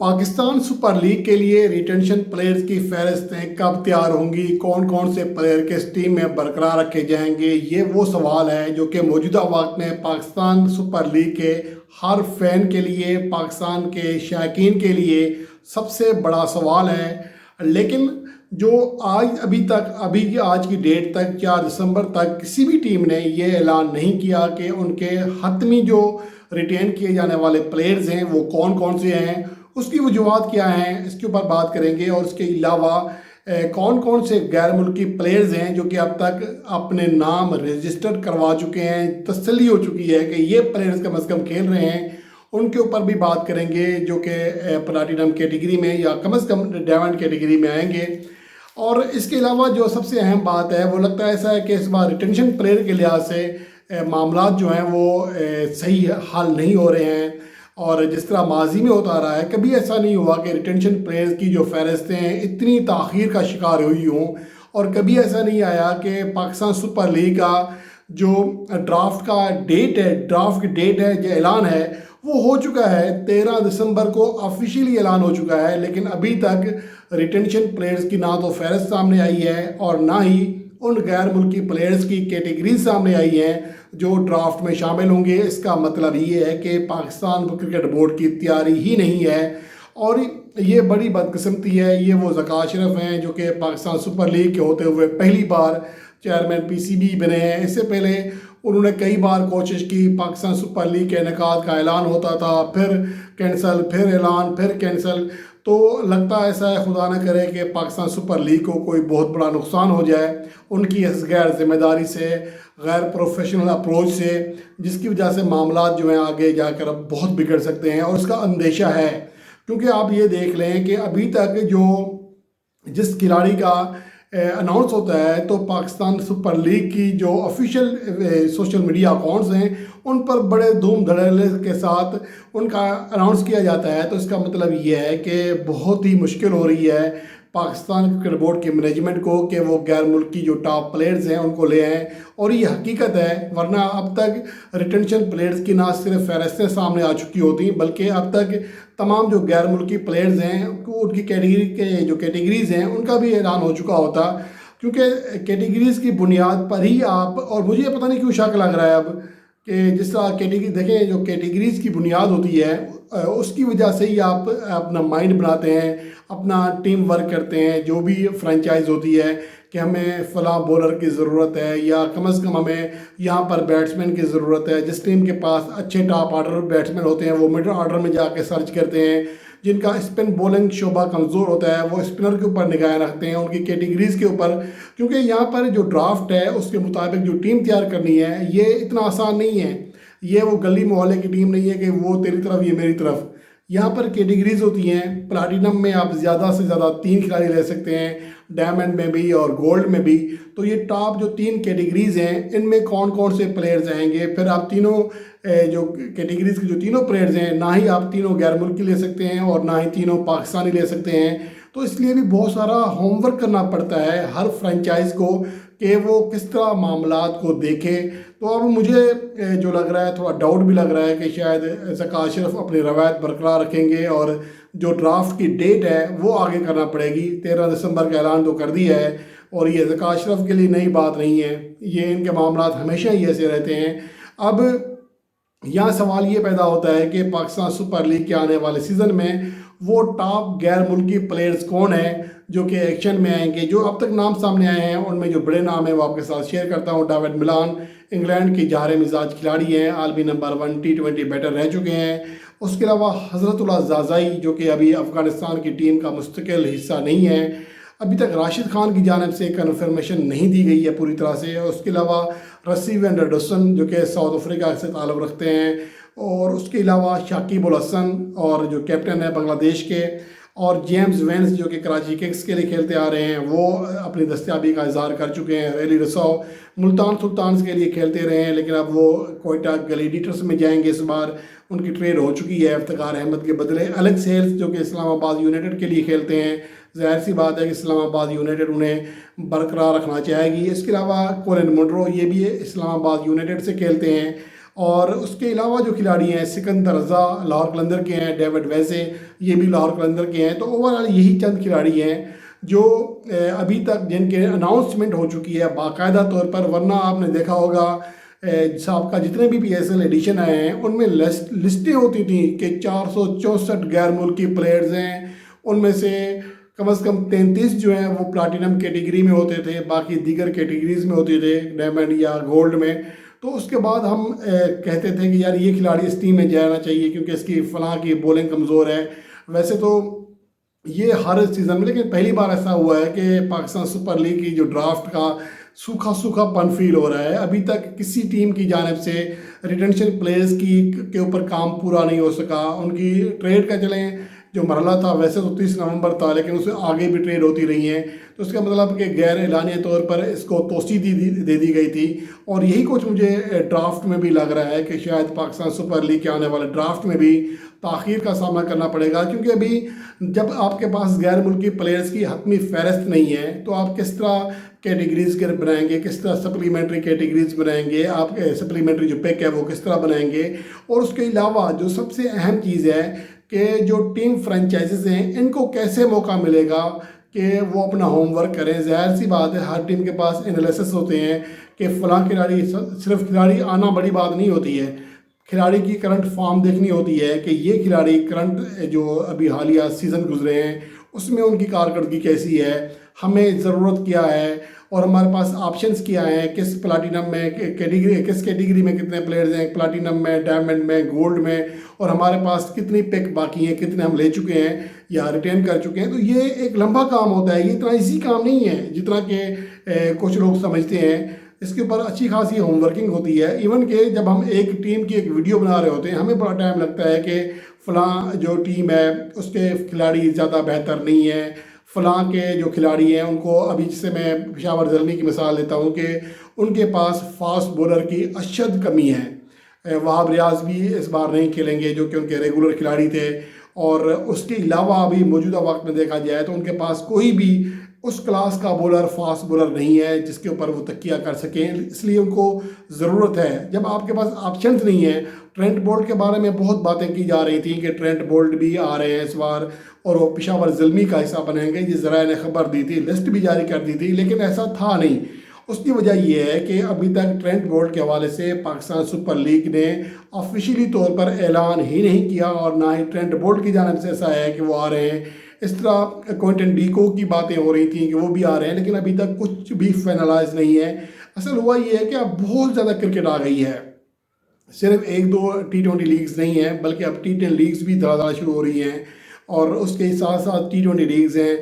Pakistan super league के लिए retention players की फहरिस्तें कब तैयार होंगी, कौन कौन से प्लेयर किस टीम में बरकरार रखे जाएंगे, ये वो सवाल है जो कि मौजूदा वक्त में पाकिस्तान सुपर लीग के हर फैन के लिए, पाकिस्तान के शायकीन के लिए सबसे बड़ा सवाल है। लेकिन जो आज की डेट तक 4 दिसंबर तक किसी भी टीम ने ये ऐलान नहीं किया कि उनके हतमी जो रिटेन किए जाने वाले प्लेयर्स हैं वो कौन कौन से हैं, उसकी वजूहत क्या हैं, इसके ऊपर बात करेंगे। और इसके अलावा कौन कौन से गैर मुल्की प्लेयर्स हैं जो कि अब तक अपने नाम रजिस्टर करवा चुके हैं, तसल्ली हो चुकी है कि ये प्लेयर्स कम अज़ कम खेल रहे हैं, उनके ऊपर भी बात करेंगे जो कि प्लैटिनम कैटेगरी में या कम अज़ कम डायमंड कैटेगरी में आएंगे। और इसके अलावा जो सबसे अहम बात है वो लगता है ऐसा है कि इस बार रिटेंशन प्लेयर के लिहाज से मामला जो हैं वो सही हल नहीं हो रहे हैं। और जिस तरह माजी में होता रहा है, कभी ऐसा नहीं हुआ कि रिटेंशन प्लेयर्स की जो फहरिस्तें हैं इतनी ताख़ीर का शिकार हुई हों, और कभी ऐसा नहीं आया कि पाकिस्तान सुपर लीग का जो ड्राफ्ट की डेट है, जो ऐलान है वो हो चुका है। 13 दिसंबर को ऑफिशियली ऐलान हो चुका है, लेकिन अभी तक रिटेंशन प्लेयर्स की ना तो फहरिस्त सामने आई है और ना ही उन गैर मुल्की प्लेयर्स की कैटेगरी सामने आई है जो ड्राफ्ट में शामिल होंगे। इसका मतलब ये है कि पाकिस्तान क्रिकेट बोर्ड की तैयारी ही नहीं है, और ये बड़ी बदकिस्मती है। ये वो ज़का अशरफ हैं जो कि पाकिस्तान सुपर लीग के होते हुए पहली बार चेयरमैन PCB बने हैं। इससे पहले उन्होंने कई बार कोशिश की, पाकिस्तान सुपर लीग के इनेकाद का ऐलान होता था, फिर कैंसिल, फिर ऐलान, फिर कैंसिल। तो लगता है ऐसा है, खुदा न करे कि पाकिस्तान सुपर लीग को कोई बहुत बड़ा नुकसान हो जाए उनकी इस गैर जिम्मेदारी से, गैर प्रोफेशनल अप्रोच से, जिसकी वजह से मामला जो हैं आगे जाकर अब बहुत बिगड़ सकते हैं। और उसका अंदेशा है, क्योंकि आप ये देख लें कि अभी तक जिस खिलाड़ी का अनाउंस होता है तो पाकिस्तान सुपर लीग की जो ऑफिशियल सोशल मीडिया अकाउंट्स हैं उन पर बड़े धूम धड़ल्ले के साथ उनका अनाउंस किया जाता है। तो इसका मतलब ये है कि बहुत ही मुश्किल हो रही है पाकिस्तान क्रिकेट बोर्ड के मैनेजमेंट को कि वो गैर मुल्की जो टॉप प्लेयर्स हैं उनको ले आएँ। और ये हकीकत है, वरना अब तक रिटेंशन प्लेयर्स की ना सिर्फ फहरिस्तें सामने आ चुकी होती, बल्कि अब तक तमाम जो गैर मुल्की प्लेयर्स हैं उनकी कैटेगरीज़ हैं उनका भी ऐलान हो चुका होता। क्योंकि कैटेगरीज़ की बुनियाद पर ही आप, और मुझे पता नहीं क्यों शक लग रहा है अब कि जिस तरह कैटेगरी देखें, जो कैटेगरीज़ की बुनियाद होती है उसकी वजह से ही आप अपना माइंड बनाते हैं, अपना टीम वर्क करते हैं। जो भी फ्रेंचाइज होती है कि हमें फ़लाँ बॉलर की ज़रूरत है या कम अज़ कम हमें यहाँ पर बैट्समैन की ज़रूरत है, जिस टीम के पास अच्छे टॉप ऑर्डर बैट्समैन होते हैं वो मिडल ऑर्डर में जाके सर्च करते हैं। जिनका स्पिन बॉलिंग शोबा कमज़ोर होता है वो स्पिनर के ऊपर निगाह रखते हैं, उनकी कैटेगरीज़ के ऊपर। क्योंकि यहाँ पर जो ड्राफ्ट है उसके मुताबिक जो टीम तैयार करनी है ये इतना आसान नहीं है। ये वो गली मोहल्ले की टीम नहीं है कि वो तेरी तरफ ये मेरी तरफ। यहाँ पर कैटेगरीज़ होती हैं। प्लैटिनम में आप ज़्यादा से ज़्यादा 3 खिलाड़ी ले सकते हैं, डायमंड में भी और गोल्ड में भी। तो ये टॉप जो 3 कैटेगरीज़ हैं इनमें कौन कौन से प्लेयर्स आएंगे, फिर आप तीनों जो कैटेगरीज़ के जो तीनों प्लेयर्स हैं, ना ही आप तीनों गैर मुल्की ले सकते हैं और ना ही तीनों पाकिस्तानी ले सकते हैं। तो इसलिए भी बहुत सारा होमवर्क करना पड़ता है हर फ्रेंचाइज को कि वो किस तरह मामलात को देखे। तो अब मुझे जो लग रहा है, थोड़ा डाउट भी लग रहा है कि शायद ज़का अशरफ अपनी रवायत बरकरार रखेंगे और जो ड्राफ्ट की डेट है वो आगे करना पड़ेगी। 13 दिसंबर का ऐलान तो कर दिया है, और ये ज़का अशरफ के लिए नई बात नहीं है, ये इनके मामलात हमेशा ही ऐसे रहते हैं। अब यहाँ सवाल ये पैदा होता है कि पाकिस्तान सुपर लीग के आने वाले सीज़न में वो टॉप गैर मुल्की प्लेयर्स कौन हैं जो कि एक्शन में आएंगे। जो अब तक नाम सामने आए हैं उनमें जो बड़े नाम हैं वो आपके साथ शेयर करता हूँ। डेविड मिलान इंग्लैंड की जहर मिजाज खिलाड़ी हैं, आलमी नंबर 1 T20 बैटर रह चुके हैं। उसके अलावा हज़रतुल्लाह ज़ाज़ाई जो कि अभी अफ़गानिस्तान की टीम का मुस्तकिल हिस्सा नहीं है, अभी तक राशिद खान की जानिब से कन्फर्मेशन नहीं दी गई है पूरी तरह से। उसके अलावा रसी वेंडरडसन जो कि साउथ अफ्रीका से ताल्लुक़ रखते हैं, और उसके अलावा शाकिब उल हसन और जो कैप्टन है बांग्लादेश के, और जेम्स वेंस जो कि कराची किंग्स के लिए खेलते आ रहे हैं, वो अपनी दस्तयाबी का इजहार कर चुके हैं। रेली रसौ मुल्तान सुल्तान्स के लिए खेलते रहे हैं, लेकिन अब वो कोयटा ग्लैडिएटर्स में जाएंगे। इस बार उनकी ट्रेड हो चुकी है इफ्तिखार अहमद के बदले। एलेक्स हेल्स जो कि इस्लामाबाद यूनाइटेड के लिए खेलते हैं, ज़ाहिर सी बात है कि इस्लामाबाद यूनाइटेड उन्हें बरकरार रखना चाहेगी। इसके अलावा कोलिन मुनरो ये भी इस्लामाबाद यूनाइटेड से खेलते हैं। اور اس کے علاوہ جو کھلاڑی ہیں سکندر رضا لاہور قلندر کے ہیں، ڈیوڈ ویزے یہ بھی لاہور قلندر کے ہیں. تو اوورآل یہی چند کھلاڑی ہیں جو ابھی تک جن کے اناؤنسمنٹ ہو چکی ہے باقاعدہ طور پر. ورنہ آپ نے دیکھا ہوگا سابقہ جتنے بھی پی ایس ایل ایڈیشن آئے ہیں ان میں لسٹیں ہوتی تھیں کہ 464 غیر ملکی پلیئرز ہیں، ان میں سے کم از کم 33 جو ہیں وہ پلاٹینم کیٹیگری میں ہوتے تھے، باقی دیگر کیٹیگریز میں ہوتے تھے، ڈائمنڈ یا گولڈ میں. تو اس کے بعد ہم کہتے تھے کہ یار یہ کھلاڑی اس ٹیم میں جانا چاہیے کیونکہ اس کی فلاں کی بولنگ کمزور ہے. ویسے تو یہ ہر سیزن میں، لیکن پہلی بار ایسا ہوا ہے کہ پاکستان سپر لیگ کی جو ڈرافٹ کا سوکھا پن فیل ہو رہا ہے. ابھی تک کسی ٹیم کی جانب سے ریٹینشن پلیئرز کے اوپر کام پورا نہیں ہو سکا. ان کی ٹریڈ کا چلیں جو مرحلہ تھا ویسے تو 30 نومبر تھا، لیکن اس سے آگے بھی ٹریڈ ہوتی رہی ہیں. تو اس کا مطلب کہ غیر اعلانیہ طور پر اس کو توسیع دے دی گئی تھی. اور یہی کچھ مجھے ڈرافٹ میں بھی لگ رہا ہے کہ شاید پاکستان سپر لیگ کے آنے والے ڈرافٹ میں بھی تاخیر کا سامنا کرنا پڑے گا، کیونکہ ابھی جب آپ کے پاس غیر ملکی پلیئرز کی حتمی فہرست نہیں ہے تو آپ کس طرح کیٹیگریز کے بنائیں گے، کس طرح سپلیمنٹری کیٹیگریز بنائیں گے، آپ سپلیمنٹری جو پک ہے وہ کس طرح بنائیں گے. اور اس کے علاوہ جو سب سے اہم چیز ہے کہ جو ٹیم فرنچائزز ہیں ان کو کیسے موقع ملے گا کہ وہ اپنا ہوم ورک کریں. ظاہر سی بات ہے ہر ٹیم کے پاس انالیسس ہوتے ہیں کہ فلاں کھلاڑی، صرف کھلاڑی آنا بڑی بات نہیں ہوتی ہے، کھلاڑی کی کرنٹ فارم دیکھنی ہوتی ہے کہ یہ کھلاڑی کرنٹ جو ابھی حالیہ سیزن گزرے ہیں اس میں ان کی کارکردگی کیسی ہے، ہمیں ضرورت کیا ہے اور ہمارے پاس آپشنز کیا ہیں، کس پلاٹینم میں کس کیٹیگری میں کتنے پلیئرز ہیں، پلاٹینم میں، ڈائمنڈ میں، گولڈ میں، اور ہمارے پاس کتنی پک باقی ہیں، کتنے ہم لے چکے ہیں یا ریٹین کر چکے ہیں. تو یہ ایک لمبا کام ہوتا ہے، یہ اتنا ایزی کام نہیں ہے جتنا کہ کچھ لوگ سمجھتے ہیں. اس کے اوپر اچھی خاصی ہوم ورکنگ ہوتی ہے. ایون کہ جب ہم ایک ٹیم کی ایک ویڈیو بنا رہے ہوتے ہیں ہمیں بڑا ٹائم لگتا ہے کہ فلاں جو ٹیم ہے اس کے کھلاڑی زیادہ بہتر نہیں ہے، فلاں کے جو کھلاڑی ہیں ان کو ابھی، جسے میں پشاور زلمی کی مثال لیتا ہوں کہ ان کے پاس فاسٹ بولر کی اشد کمی ہے. وہاب ریاض بھی اس بار نہیں کھیلیں گے جو کہ ان کے ریگولر کھلاڑی تھے. اور اس کے علاوہ ابھی موجودہ وقت میں دیکھا جائے تو ان کے پاس کوئی بھی اس کلاس کا بولر، فاسٹ بولر نہیں ہے جس کے اوپر وہ تکیہ کر سکیں. اس لیے ان کو ضرورت ہے، جب آپ کے پاس آپشنز نہیں ہیں. ٹرینٹ بولٹ کے بارے میں بہت باتیں کی جا رہی تھیں کہ ٹرینٹ بولٹ بھی آ رہے ہیں اس بار اور وہ پشاور زلمی کا حصہ بنیں گے. یہ ذرائع نے خبر دی تھی، لسٹ بھی جاری کر دی تھی، لیکن ایسا تھا نہیں. اس کی وجہ یہ ہے کہ ابھی تک ٹرینٹ بولٹ کے حوالے سے پاکستان سپر لیگ نے آفیشیلی طور پر اعلان ہی نہیں کیا، اور نہ ہی ٹرینٹ بولٹ کی جانب سے ایسا ہے کہ وہ آ رہے ہیں. اس طرح کوئنٹن ڈیکو کی باتیں ہو رہی تھیں کہ وہ بھی آ رہے ہیں، لیکن ابھی تک کچھ بھی فائنلائز نہیں ہے. اصل ہوا یہ ہے کہ اب بہت زیادہ کرکٹ آ گئی ہے، صرف 1-2 T20 لیگز نہیں ہیں بلکہ اب T10 لیگز بھی دھڑا شروع ہو رہی ہیں. اور اس کے ساتھ ساتھ T20 لیگز ہیں،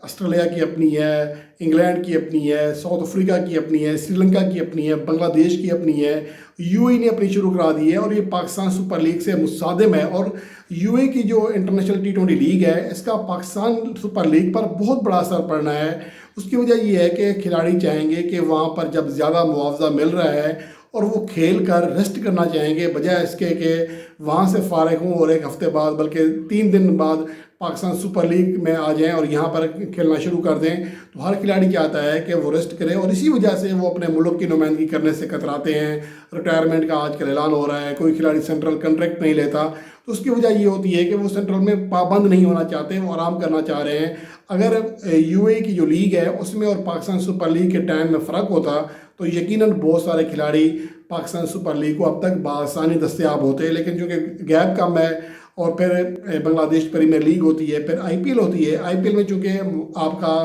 آسٹریلیا کی اپنی ہے، انگلینڈ کی اپنی ہے، ساؤتھ افریقہ کی اپنی ہے، سری لنکا کی اپنی ہے، بنگلہ دیش کی اپنی ہے، یو اے نے اپنی شروع کرا دی ہے. اور یہ پاکستان سپر لیگ سے مصادم ہے. اور یو اے کی جو انٹرنیشنل T20 لیگ ہے اس کا پاکستان سپر لیگ پر بہت بڑا اثر پڑنا ہے. اس کی وجہ یہ ہے کہ کھلاڑی چاہیں گے کہ وہاں پر جب زیادہ معاوضہ مل رہا ہے اور وہ کھیل کر ریسٹ کرنا چاہیں گے، بجائے اس کے کہ وہاں سے فارغ ہوں اور ایک ہفتے بعد بلکہ 3 دن بعد پاکستان سپر لیگ میں آ جائیں اور یہاں پر کھیلنا شروع کر دیں. تو ہر کھلاڑی چاہتا ہے کہ وہ ریسٹ کرے، اور اسی وجہ سے وہ اپنے ملک کی نمائندگی کرنے سے کتراتے ہیں. ریٹائرمنٹ کا آج کل اعلان ہو رہا ہے، کوئی کھلاڑی سینٹرل کنٹریکٹ نہیں لیتا. تو اس کی وجہ یہ ہوتی ہے کہ وہ سینٹرل میں پابند نہیں ہونا چاہتے، وہ آرام کرنا چاہ رہے ہیں. اگر یو اے کی جو لیگ ہے اس میں اور پاکستان سپر لیگ کے ٹائم میں فرق ہوتا تو یقیناً بہت سارے کھلاڑی پاکستان سپر لیگ کو اب تک بآسانی دستیاب ہوتے. لیکن چونکہ گیپ کم ہے اور پھر بنگلہ دیش پریمیئر لیگ ہوتی ہے، پھر آئی پی ایل ہوتی ہے. آئی پی ایل میں چونکہ آپ کا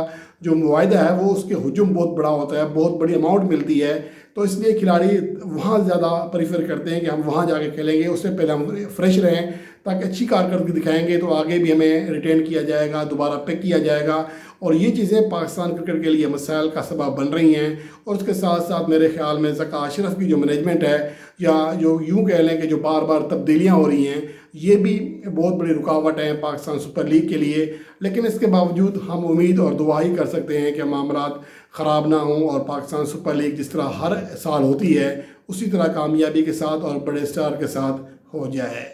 جو معاہدہ ہے وہ اس کے ہجوم بہت بڑا ہوتا ہے، بہت بڑی اماؤنٹ ملتی ہے. تو اس لیے کھلاڑی وہاں زیادہ پریفر کرتے ہیں کہ ہم وہاں جا کے کھیلیں گے، اس سے پہلے ہم فریش رہیں تاکہ اچھی کارکردگی دکھائیں گے تو آگے بھی ہمیں ریٹین کیا جائے گا، دوبارہ پک کیا جائے گا. اور یہ چیزیں پاکستان کرکٹ کے لیے مسائل کا سبب بن رہی ہیں. اور اس کے ساتھ ساتھ میرے خیال میں ذکا اشرف کی جو مینجمنٹ ہے، یا جو یوں کہہ لیں کہ جو بار بار تبدیلیاں ہو رہی ہیں، یہ بھی بہت بڑی رکاوٹ ہیں پاکستان سپر لیگ کے لیے. لیکن اس کے باوجود ہم امید اور دعا ہی کر سکتے ہیں کہ معاملات خراب نہ ہوں اور پاکستان سپر لیگ جس طرح ہر سال ہوتی ہے اسی طرح کامیابی کے ساتھ اور بڑے اسٹار کے ساتھ ہو جائے.